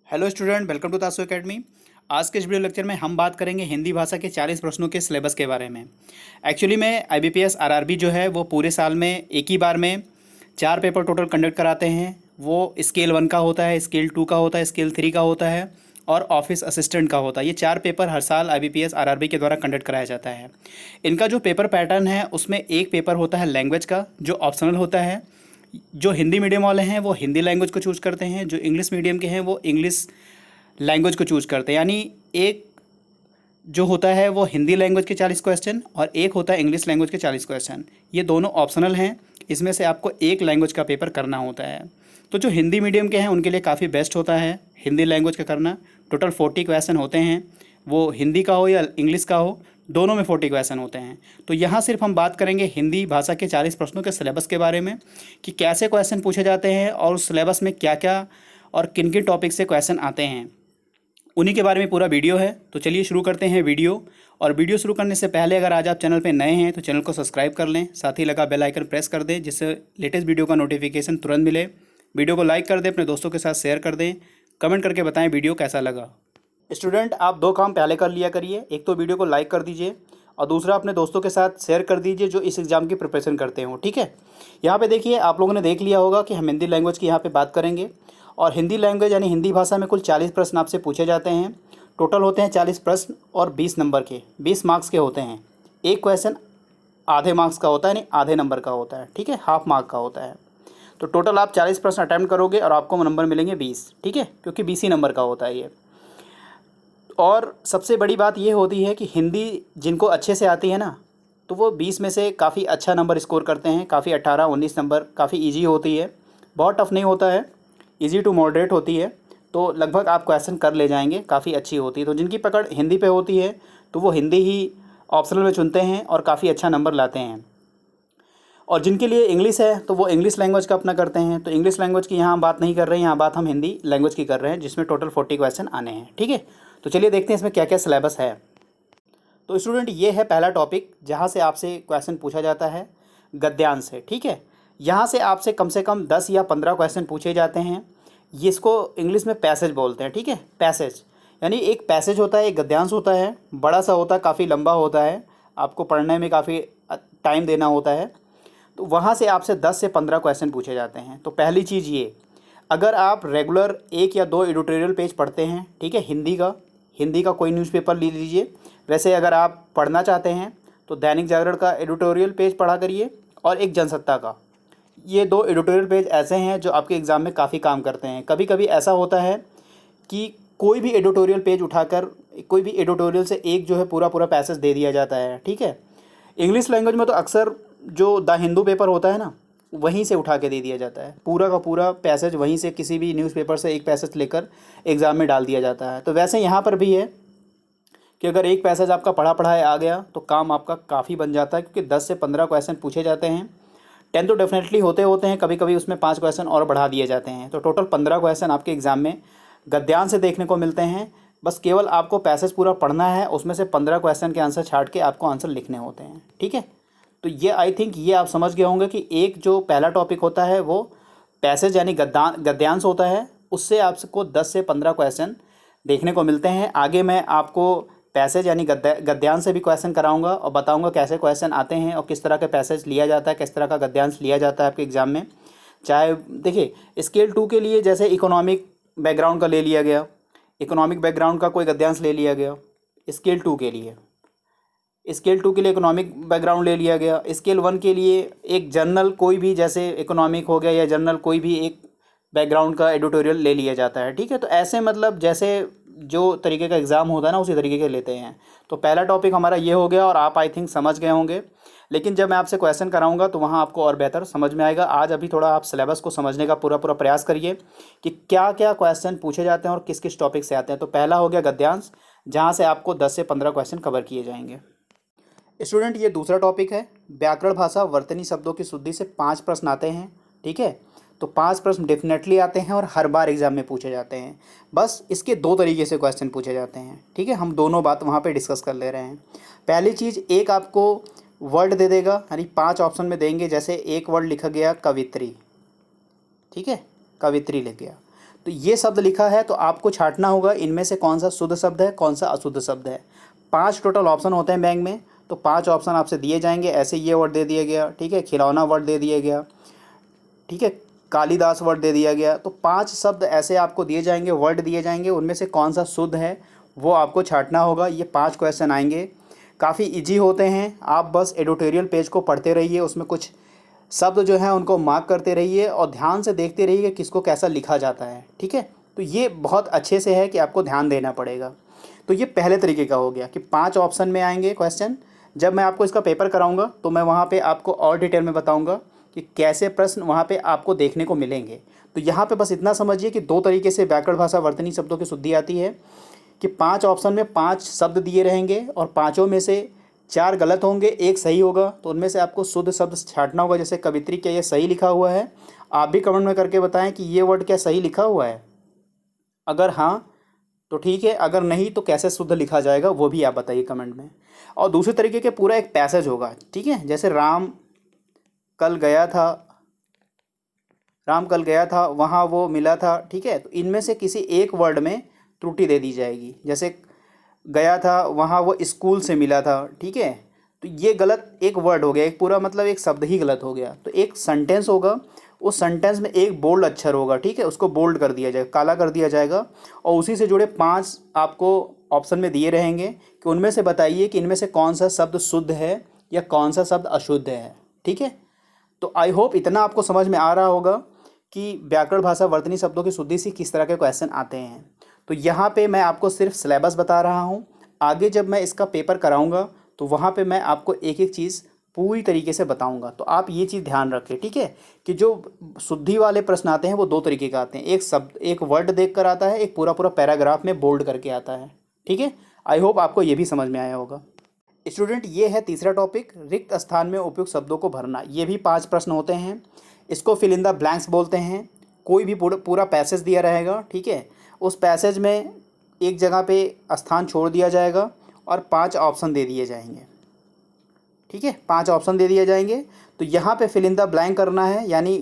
Hello student, welcome to तासु academy. आज के इस वीडियो लेक्चर में हम बात करेंगे हिंदी भाषा के 40 प्रश्नों के सिलेबस के बारे में। एक्चुअली में आईबीपीएस आरआरबी जो है वो पूरे साल में एक ही बार में 4 पेपर टोटल कंडक्ट कराते हैं। वो स्केल 1 का होता है, स्केल 2 का होता है, स्केल 3 का होता है और ऑफिस असिस्टेंट का होता है। ये 4 पेपर हर साल आईबीपीएस आरआरबी के द्वारा कंडक्ट कराया जाता है। इनका जो पेपर पैटर्न है उसमें एक पेपर होता है लैंग्वेज का जो ऑप्शनल होता है। जो हिंदी मीडियम वाले हैं वो हिंदी लैंग्वेज को चूज़ करते हैं, जो इंग्लिश मीडियम के हैं वो इंग्लिश लैंग्वेज को चूज़ करते हैं। यानी एक जो होता है वो हिंदी लैंग्वेज के 40 क्वेश्चन और एक होता है इंग्लिश लैंग्वेज के 40 क्वेश्चन। ये दोनों ऑप्शनल हैं, इसमें से आपको एक लैंग्वेज का पेपर करना होता है। तो जो हिंदी मीडियम के हैं उनके लिए काफ़ी बेस्ट होता है हिंदी लैंग्वेज का करना। टोटल 40 क्वेश्चन होते हैं, वो हिंदी का हो या इंग्लिश का हो, दोनों में 40 क्वेश्चन होते हैं। तो यहाँ सिर्फ हम बात करेंगे हिंदी भाषा के 40 प्रश्नों के सिलेबस के बारे में कि कैसे क्वेश्चन पूछे जाते हैं और उस सिलेबस में क्या क्या और किन किन टॉपिक से क्वेश्चन आते हैं, उन्हीं के बारे में पूरा वीडियो है। तो चलिए शुरू करते हैं वीडियो। और वीडियो शुरू करने से पहले अगर आज आप चैनल पे नए हैं तो चैनल को सब्सक्राइब कर लें, साथ ही लगा बेल आइकन प्रेस कर दें जिससे लेटेस्ट वीडियो का नोटिफिकेशन तुरंत मिले। वीडियो को लाइक कर दें, अपने दोस्तों के साथ शेयर कर दें, कमेंट करके बताएं वीडियो कैसा लगा। स्टूडेंट, आप 2 काम पहले कर लिया करिए। एक तो वीडियो को लाइक कर दीजिए और दूसरा अपने दोस्तों के साथ शेयर कर दीजिए जो इस एग्ज़ाम की प्रिपरेशन करते हो, ठीक है। यहाँ पे देखिए, आप लोगों ने देख लिया होगा कि हम हिंदी लैंग्वेज की यहाँ पे बात करेंगे और हिंदी लैंग्वेज यानी हिंदी भाषा में कुल 40 प्रश्न आपसे पूछे जाते हैं। टोटल होते हैं 40 प्रश्न और 20 नंबर के, 20 मार्क्स के होते हैं। एक क्वेश्चन आधे मार्क्स का होता है, यानी आधे नंबर का होता है, ठीक है, हाफ मार्क का होता है। तो टोटल आप 40 प्रश्न अटैम्प्ट करोगे और आपको नंबर मिलेंगे 20, ठीक है, क्योंकि 20 ही नंबर का होता है ये। और सबसे बड़ी बात ये होती है कि हिंदी जिनको अच्छे से आती है ना, तो वो 20 में से काफ़ी अच्छा नंबर स्कोर करते हैं। काफ़ी 18-19 नंबर काफ़ी इजी होती है, बहुत टफ नहीं होता है, इजी टू मॉडरेट होती है। तो लगभग आप क्वेश्चन कर ले जाएंगे, काफ़ी अच्छी होती है। तो जिनकी पकड़ हिंदी पे होती है तो वो हिंदी ही ऑप्शनल में चुनते हैं और काफ़ी अच्छा नंबर लाते हैं। और जिनके लिए इंग्लिश है तो वो इंग्लिश लैंग्वेज का अपना करते हैं। तो इंग्लिश लैंग्वेज की यहाँ हम बात नहीं कर रहे हैं, यहाँ बात हम हिंदी लैंग्वेज की कर रहे हैं जिसमें टोटल 40 क्वेश्चन आने हैं, ठीक है। तो चलिए देखते हैं इसमें क्या क्या सिलेबस है। तो स्टूडेंट, ये है पहला टॉपिक जहाँ से आपसे क्वेश्चन पूछा जाता है, गद्यांश से, ठीक है। यहाँ से कम 10 या 15 क्वेश्चन पूछे जाते हैं। ये इसको इंग्लिश में पैसेज बोलते हैं, ठीक है। पैसेज यानी एक पैसेज होता है, एक गद्यांश होता है, बड़ा सा होता है, काफ़ी लंबा होता है, आपको पढ़ने में काफ़ी टाइम देना होता है। तो वहाँ से आपसे 10 से 15 क्वेश्चन पूछे जाते हैं। तो पहली चीज़ ये, अगर आप रेगुलर 1 या 2 एडिटोरियल पेज पढ़ते हैं, ठीक है, हिंदी का कोई न्यूज़पेपर ले लीजिए। वैसे अगर आप पढ़ना चाहते हैं तो दैनिक जागरण का एडिटोरियल पेज पढ़ा करिए और एक जनसत्ता का। ये 2 एडिटोरियल पेज ऐसे हैं जो आपके एग्ज़ाम में काफ़ी काम करते हैं। कभी कभी ऐसा होता है कि कोई भी एडिटोरियल पेज उठाकर कोई भी एडिटोरियल से एक जो है पूरा पूरा पैसेज दे दिया जाता है, ठीक है। इंग्लिश लैंग्वेज में तो अक्सर जो द हिंदू पेपर होता है ना, वहीं से उठा के दे दिया जाता है, पूरा का पूरा पैसेज वहीं से किसी भी न्यूज़पेपर से एक पैसेज लेकर एग्ज़ाम में डाल दिया जाता है। तो वैसे यहाँ पर भी है कि अगर एक पैसेज आपका पढ़ा पढ़ाए आ गया तो काम आपका काफ़ी बन जाता है, क्योंकि 10 से 15 क्वेश्चन पूछे जाते हैं। 10 तो डेफिनेटली होते हैं, कभी कभी उसमें 5 क्वेश्चन और बढ़ा दिए जाते हैं। तो टोटल 15 क्वेश्चन आपके एग्ज़ाम में गद्यांश से देखने को मिलते हैं। बस केवल आपको पैसेज पूरा पढ़ना है, उसमें से 15 क्वेश्चन के आंसर छाट के आपको आंसर लिखने होते हैं, ठीक है। तो ये आई थिंक ये आप समझ गए होंगे कि एक जो पहला टॉपिक होता है वो पैसेज यानी गद्यांश होता है, उससे आपको 10 से 15 क्वेश्चन देखने को मिलते हैं। आगे मैं आपको पैसेज यानी गद्यांश से भी क्वेश्चन कराऊंगा और बताऊंगा कैसे क्वेश्चन आते हैं और किस तरह के पैसेज लिया जाता है, किस तरह का गद्यांश लिया जाता है आपके एग्ज़ाम में। चाहे देखिए, स्केल 2 के लिए जैसे इकोनॉमिक बैकग्राउंड का ले लिया गया, इकोनॉमिक बैकग्राउंड का कोई गद्यांश ले लिया गया। स्केल 2 के लिए इकोनॉमिक बैकग्राउंड ले लिया गया। स्केल 1 के लिए एक जनरल कोई भी, जैसे इकोनॉमिक हो गया या जनरल कोई भी एक बैकग्राउंड का एडिटोरियल ले लिया जाता है, ठीक है। तो ऐसे मतलब जैसे जो तरीके का एग्ज़ाम होता है ना, उसी तरीके के लेते हैं। तो पहला टॉपिक हमारा ये हो गया और आप आई थिंक समझ गए होंगे, लेकिन जब मैं आपसे क्वेश्चन कराऊंगा तो वहाँ आपको और बेहतर समझ में आएगा। आज अभी थोड़ा आप सिलेबस को समझने का पूरा प्रयास करिए कि क्या क्या क्वेश्चन पूछे जाते हैं और किस किस टॉपिक से आते हैं। तो पहला हो गया गद्यांश, जहाँ से आपको 10 से 15 क्वेश्चन कवर किए जाएंगे। स्टूडेंट, ये दूसरा टॉपिक है, व्याकरण भाषा वर्तनी शब्दों की शुद्धि से 5 प्रश्न आते हैं, ठीक है। तो 5 प्रश्न डेफिनेटली आते हैं और हर बार एग्जाम में पूछे जाते हैं। बस इसके 2 तरीके से क्वेश्चन पूछे जाते हैं, ठीक है। हम दोनों बात वहाँ पे डिस्कस कर ले रहे हैं। पहली चीज़, एक आपको वर्ड दे देगा, यानी 5 ऑप्शन में देंगे। जैसे एक वर्ड लिखा गया कवित्री, ठीक है, कवित्री लिख गया, तो ये शब्द लिखा है तो आपको छांटना होगा इनमें से कौन सा शुद्ध शब्द है, कौन सा अशुद्ध शब्द है। 5 टोटल ऑप्शन होते हैं बैंक में, तो 5 ऑप्शन आपसे दिए जाएंगे। ऐसे ये वर्ड दे दिया गया, ठीक है, खिलौना वर्ड दे दिया गया, ठीक है, कालिदास वर्ड दे दिया गया। तो 5 शब्द ऐसे आपको दिए जाएंगे, वर्ड दिए जाएंगे, उनमें से कौन सा शुद्ध है वो आपको छांटना होगा। ये 5 क्वेश्चन आएंगे, काफ़ी इजी होते हैं। आप बस एडिटोरियल पेज को पढ़ते रहिए, उसमें कुछ शब्द जो है उनको मार्क करते रहिए और ध्यान से देखते रहिए कि किसको कैसा लिखा जाता है, ठीक है। तो ये बहुत अच्छे से है कि आपको ध्यान देना पड़ेगा। तो ये पहले तरीके का हो गया कि 5 ऑप्शन में आएंगे क्वेश्चन। जब मैं आपको इसका पेपर कराऊंगा तो मैं वहाँ पे आपको और डिटेल में बताऊंगा कि कैसे प्रश्न वहाँ पे आपको देखने को मिलेंगे। तो यहाँ पे बस इतना समझिए कि 2 तरीके से व्याकरण भाषा वर्तनी शब्दों की शुद्धि आती है कि 5 ऑप्शन में 5 शब्द दिए रहेंगे और 5 में से 4 गलत होंगे, 1 सही होगा। तो उनमें से आपको शुद्ध शब्द छांटना होगा। जैसे कवित्री, क्या ये सही लिखा हुआ है? आप भी कमेंट में करके बताएं कि ये वर्ड क्या सही लिखा हुआ है। अगर हाँ तो ठीक है, अगर नहीं तो कैसे शुद्ध लिखा जाएगा वो भी आप बताइए कमेंट में। और दूसरे तरीके के पूरा एक पैसेज होगा, ठीक है। जैसे राम कल गया था वहाँ वो मिला था, ठीक है। तो इनमें से किसी एक वर्ड में त्रुटि दे दी जाएगी। जैसे गया था वहाँ वो स्कूल से मिला था, ठीक है। तो ये गलत एक वर्ड हो गया, एक पूरा मतलब एक शब्द ही गलत हो गया। तो एक सेंटेंस होगा, उस सेंटेंस में एक बोल्ड अक्षर होगा, ठीक है, उसको बोल्ड कर दिया जाएगा, काला कर दिया जाएगा। और उसी से जुड़े 5 आपको ऑप्शन में दिए रहेंगे कि उनमें से बताइए कि इनमें से कौन सा शब्द शुद्ध है या कौन सा शब्द अशुद्ध है, ठीक है। तो आई होप इतना आपको समझ में आ रहा होगा कि व्याकरण भाषा वर्तनी शब्दों की शुद्धि से किस तरह के क्वेश्चन आते हैं। तो यहाँ पे मैं आपको सिर्फ सिलेबस बता रहा हूँ। आगे जब मैं इसका पेपर कराऊंगा तो वहाँ पे मैं आपको एक एक चीज़ पूरी तरीके से बताऊंगा। तो आप ये चीज़ ध्यान रखें, ठीक है, कि जो शुद्धि वाले प्रश्न आते हैं वो 2 तरीके का आते हैं। एक शब्द, एक वर्ड देख कर आता है, एक पूरा पूरा पैराग्राफ में बोल्ड करके आता है, ठीक है। आई होप आपको ये भी समझ में आया होगा। स्टूडेंट, ये है तीसरा टॉपिक, रिक्त स्थान में उपयुक्त शब्दों को भरना। ये भी 5 प्रश्न होते हैं। इसको फिल इन द ब्लैंक्स बोलते हैं। कोई भी पूरा पैसेज दिया रहेगा, ठीक है, उस पैसेज में एक जगह पे स्थान छोड़ दिया जाएगा और 5 ऑप्शन दे दिए जाएंगे, ठीक है, 5 ऑप्शन दे दिए जाएंगे। तो यहाँ पे फिल इन द ब्लैंक करना है, यानी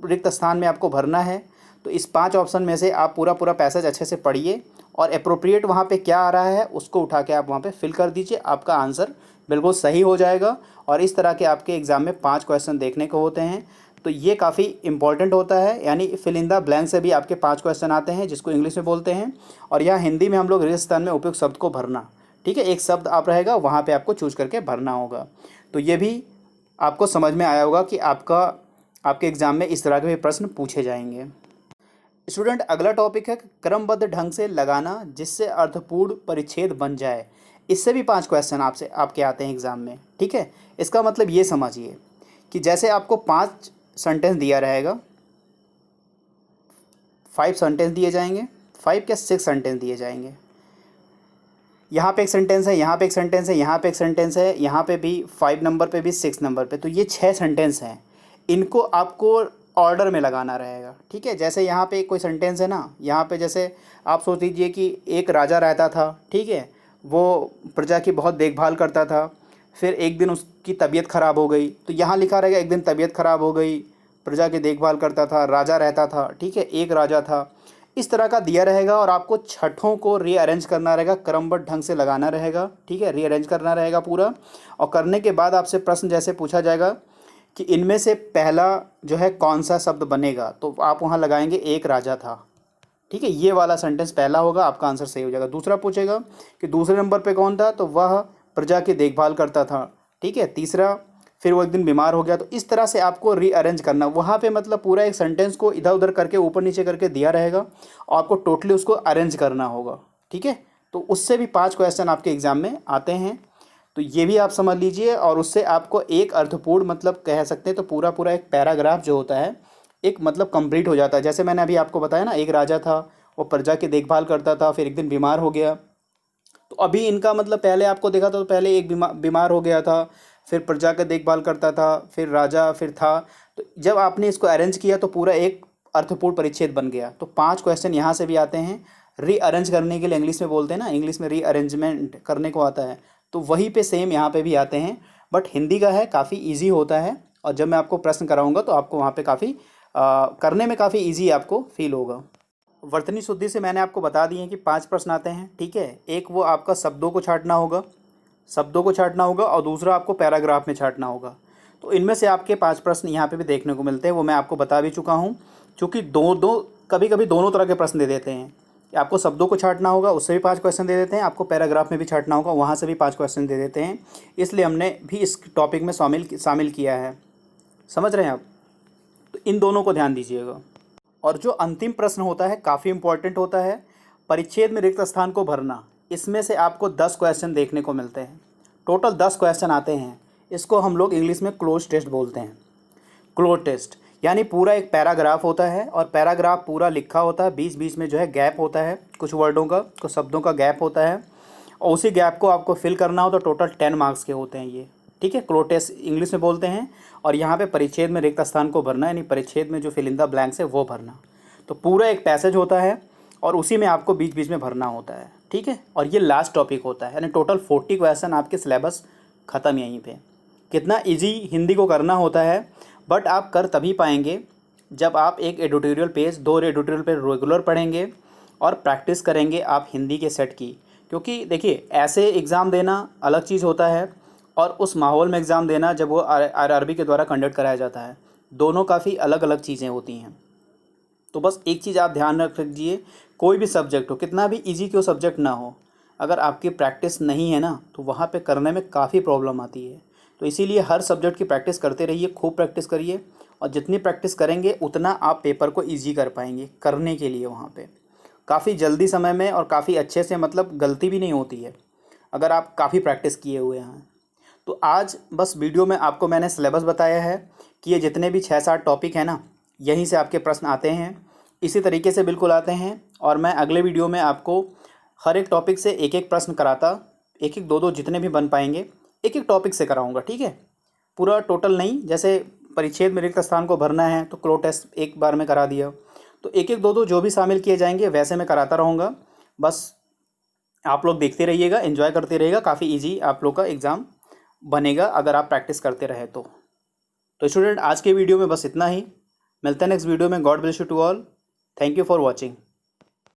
रिक्त स्थान में आपको भरना है। तो इस 5 ऑप्शन में से आप पूरा पूरा पैसेज अच्छे से पढ़िए और अप्रोप्रिएट वहाँ पे क्या आ रहा है उसको उठा के आप वहाँ पे फिल कर दीजिए। आपका आंसर बिल्कुल सही हो जाएगा। और इस तरह के आपके एग्ज़ाम में 5 क्वेश्चन देखने को होते हैं। तो ये काफ़ी इंपॉर्टेंट होता है, यानी फिल इन द ब्लैंक से भी आपके 5 क्वेश्चन आते हैं, जिसको इंग्लिश में बोलते हैं। और यहाँ हिंदी में हम लोग रिक्त स्थान में उपयुक्त शब्द को भरना, ठीक है, एक शब्द आप रहेगा वहाँ पे आपको चूज करके भरना होगा। तो ये भी आपको समझ में आया होगा कि आपके एग्ज़ाम में इस तरह के भी प्रश्न पूछे जाएंगे। स्टूडेंट, अगला टॉपिक है क्रमबद्ध ढंग से लगाना जिससे अर्थपूर्ण परिच्छेद बन जाए। इससे भी 5 क्वेश्चन आपके आते हैं एग्ज़ाम में, ठीक है। इसका मतलब ये समझिए कि जैसे आपको 5 सेंटेंस दिया रहेगा, 5 सेंटेंस दिए जाएंगे, 5 क्या 6 सेंटेंस दिए जाएंगे। यहाँ पे एक सेंटेंस है, यहाँ पे एक सेंटेंस है, यहाँ पे एक सेंटेंस है, यहाँ पे भी 5 नंबर पे भी 6 नंबर पे। तो ये 6 सेंटेंस हैं। इनको आपको ऑर्डर में लगाना रहेगा, ठीक है। जैसे यहाँ पे कोई सेंटेंस है ना, यहाँ पे जैसे आप सोच लीजिए कि एक राजा रहता था, ठीक है, वो प्रजा की बहुत देखभाल करता था। फिर एक दिन उसकी तबीयत ख़राब हो गई, तो यहाँ लिखा रहेगा एक दिन तबीयत ख़राब हो गई, प्रजा की देखभाल करता था, राजा रहता था, ठीक है, एक राजा था। इस तरह का दिया रहेगा और आपको छठों को रीअरेंज करना रहेगा, क्रमबद्ध ढंग से लगाना रहेगा, ठीक है, रीअरेंज करना रहेगा पूरा। और करने के बाद आपसे प्रश्न जैसे पूछा जाएगा कि इनमें से पहला जो है कौन सा शब्द बनेगा, तो आप वहाँ लगाएंगे एक राजा था, ठीक है, ये वाला सेंटेंस पहला होगा, आपका आंसर सही हो जाएगा। दूसरा पूछेगा कि दूसरे नंबर पे कौन था, तो वह प्रजा की देखभाल करता था, ठीक है। तीसरा, फिर वो एक दिन बीमार हो गया। तो इस तरह से आपको रीअरेंज करना, वहाँ पे मतलब पूरा एक सेंटेंस को इधर उधर करके ऊपर नीचे करके दिया रहेगा और आपको टोटली उसको अरेंज करना होगा, ठीक है। तो उससे भी 5 क्वेश्चन आपके एग्ज़ाम में आते हैं। तो ये भी आप समझ लीजिए। और उससे आपको एक अर्थपूर्ण मतलब कह सकते हैं, तो पूरा पूरा एक पैराग्राफ जो होता है एक मतलब कंप्लीट हो जाता है। जैसे मैंने अभी आपको बताया ना, एक राजा था, वो प्रजा की देखभाल करता था, फिर एक दिन बीमार हो गया। तो अभी इनका मतलब पहले आपको देखा था, तो पहले एक बीमार हो गया था, फिर प्रजा का देखभाल करता था, फिर राजा, फिर था। तो जब आपने इसको अरेंज किया तो पूरा एक अर्थपूर्ण परिच्छेद बन गया। तो 5 क्वेश्चन यहाँ से भी आते हैं। रीअरेंज करने के लिए इंग्लिश में बोलते हैं ना, इंग्लिश में रीअरेंजमेंट करने को आता है, तो वहीं पे सेम यहाँ पे भी आते हैं। बट हिंदी का है, काफ़ी ईजी होता है। और जब मैं आपको प्रश्न कराऊंगा तो आपको वहाँ पे काफ़ी करने में काफ़ी ईजी आपको फील होगा। वर्तनी शुद्धि से मैंने आपको बता दिए हैं कि 5 प्रश्न आते हैं, ठीक है। एक वो आपका शब्दों को छाँटना होगा और दूसरा आपको पैराग्राफ में छाँटना होगा। तो इनमें से आपके 5 प्रश्न यहाँ पे भी देखने को मिलते हैं, वो मैं आपको बता भी चुका हूँ। चूँकि कभी कभी दोनों तरह के प्रश्न दे देते हैं कि आपको शब्दों को छाँटना होगा, उससे भी 5 क्वेश्चन दे देते हैं, आपको पैराग्राफ में भी छाँटना होगा, वहाँ से भी 5 क्वेश्चन दे देते हैं। इसलिए हमने भी इस टॉपिक में शामिल किया है। समझ रहे हैं आप? तो इन दोनों को ध्यान दीजिएगा। और जो अंतिम प्रश्न होता है काफ़ी इंपॉर्टेंट होता है, परिच्छेद में रिक्त स्थान को भरना। इसमें से आपको 10 क्वेश्चन देखने को मिलते हैं। टोटल 10 क्वेश्चन आते हैं। इसको हम लोग इंग्लिश में क्लोज टेस्ट बोलते हैं। क्लोज टेस्ट यानी पूरा एक पैराग्राफ होता है और पैराग्राफ पूरा लिखा होता है, बीच बीच में जो है गैप होता है, कुछ वर्डों का, कुछ शब्दों का गैप होता है, और उसी गैप को आपको फिल करना हो। तो टोटल 10 मार्क्स के होते हैं ये, ठीक है। क्लोज टेस्ट इंग्लिश में बोलते हैं। और यहाँ पे परिच्छेद में रिक्त स्थान को भरना, यानी परिच्छेद में जो फिल इन द ब्लैंक्स है वो भरना। तो पूरा एक पैसेज होता है और उसी में आपको बीच बीच में भरना होता है, ठीक है। और ये लास्ट टॉपिक होता है, यानी टोटल 40 क्वेश्चन आपके सिलेबस ख़त्म यहीं पे। कितना इजी हिंदी को करना होता है, बट आप कर तभी पाएंगे जब आप एक editorial page, 2 editorial page regular पढ़ेंगे और प्रैक्टिस करेंगे आप हिंदी के सेट की। क्योंकि देखिए, ऐसे एग्ज़ाम देना अलग चीज़ होता है और उस माहौल में एग्ज़ाम देना जब वो आरआरबी के द्वारा कंडक्ट कराया जाता है, दोनों काफ़ी अलग अलग चीज़ें होती हैं। तो बस एक चीज़ आप ध्यान रख लीजिए, कोई भी सब्जेक्ट हो, कितना भी इजी क्यों सब्जेक्ट ना हो, अगर आपकी प्रैक्टिस नहीं है ना, तो वहाँ पे करने में काफ़ी प्रॉब्लम आती है। तो इसीलिए हर सब्जेक्ट की प्रैक्टिस करते रहिए, खूब प्रैक्टिस करिए, और जितनी प्रैक्टिस करेंगे उतना आप पेपर को ईजी कर पाएंगे। करने के लिए वहाँ पे काफ़ी जल्दी समय में और काफ़ी अच्छे से, मतलब गलती भी नहीं होती है अगर आप काफ़ी प्रैक्टिस किए हुए हैं। तो आज बस वीडियो में आपको मैंने सिलेबस बताया है कि ये जितने भी 6-7 टॉपिक हैं ना, यहीं से आपके प्रश्न आते हैं, इसी तरीके से बिल्कुल आते हैं। और मैं अगले वीडियो में आपको हर एक टॉपिक से एक एक प्रश्न कराता, एक एक 2-2 जितने भी बन पाएंगे एक एक टॉपिक से कराऊंगा, ठीक है। पूरा टोटल नहीं, जैसे परिच्छेद में रिक्त स्थान को भरना है तो क्लो टेस्ट एक बार में करा दिया, तो एक एक 2-2 जो भी शामिल किए जाएंगे वैसे मैं कराता रहूँगा। बस आप लोग देखते रहिएगा, एंजॉय करते रहिएगा, काफ़ी ईजी आप लोग का एग्ज़ाम बनेगा अगर आप प्रैक्टिस करते रहे तो स्टूडेंट, आज के वीडियो में बस इतना ही। मिलते हैं नेक्स्ट वीडियो में। God bless you to all. Thank you for watching.